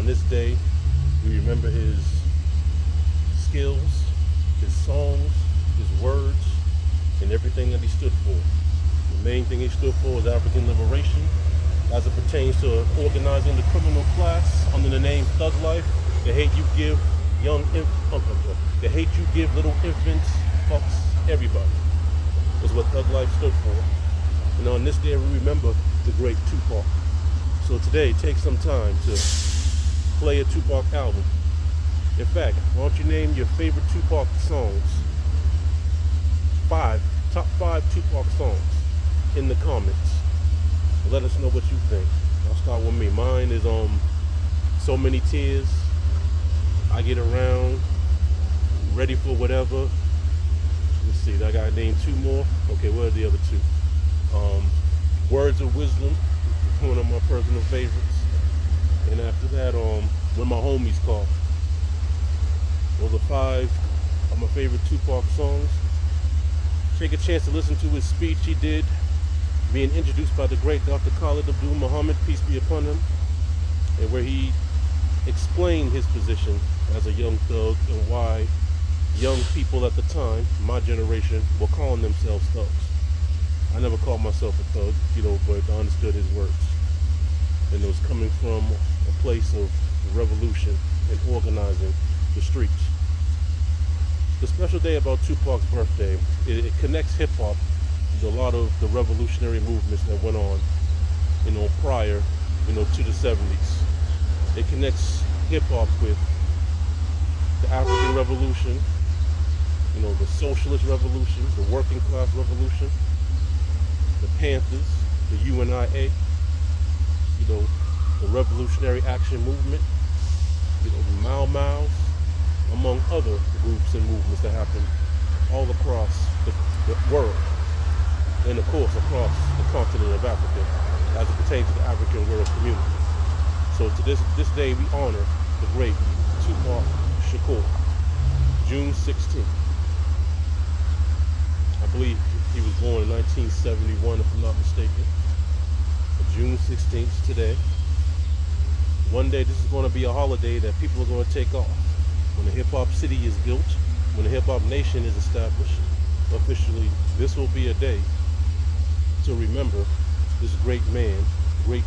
on this day, we remember his skills, his songs, his words, and everything that he stood for. The main thing he stood for is African liberation, as it pertains to organizing the criminal class under the name Thug Life. The hate you give the hate you give little infants fucks everybody is what Thug Life stood for. And on this day, we remember the great Tupac. So today, take some time to play a Tupac album. In fact, why don't you name your favorite Tupac songs? Top five Tupac songs in the comments. Let us know what you think. I'll start with me. Mine is So Many Tears, I Get Around, Ready for Whatever. Let's see, I gotta name two more. Okay, what are the other two? Words of Wisdom, one of my personal favorites. And after that, When My Homies Call. Those are five of my favorite Tupac songs. Take a chance to listen to his speech he did, being introduced by the great Dr. Khalid Abdul Muhammad, peace be upon him, and where he explained his position as a young thug and why young people at the time, my generation, were calling themselves thugs. I never called myself a thug, but I understood his words. And it was coming from a place of revolution and organizing the streets. The special day about Tupac's birthday, it connects hip-hop to a lot of the revolutionary movements that went on, prior, to the 70s. It connects hip-hop with the African Revolution, the Socialist Revolution, the Working Class Revolution, the Panthers, the UNIA, the Revolutionary Action Movement, the Mau Maus, among other groups and movements that happened all across the world, and of course across the continent of Africa, as it pertains to the African world community. So to this day, we honor the great Tupac Shakur, June 16th. I believe he was born in 1971, if I'm not mistaken. But June 16th today. One day this is going to be a holiday that people are going to take off. When the hip-hop city is built, when the hip-hop nation is established, officially, this will be a day to remember this great man, great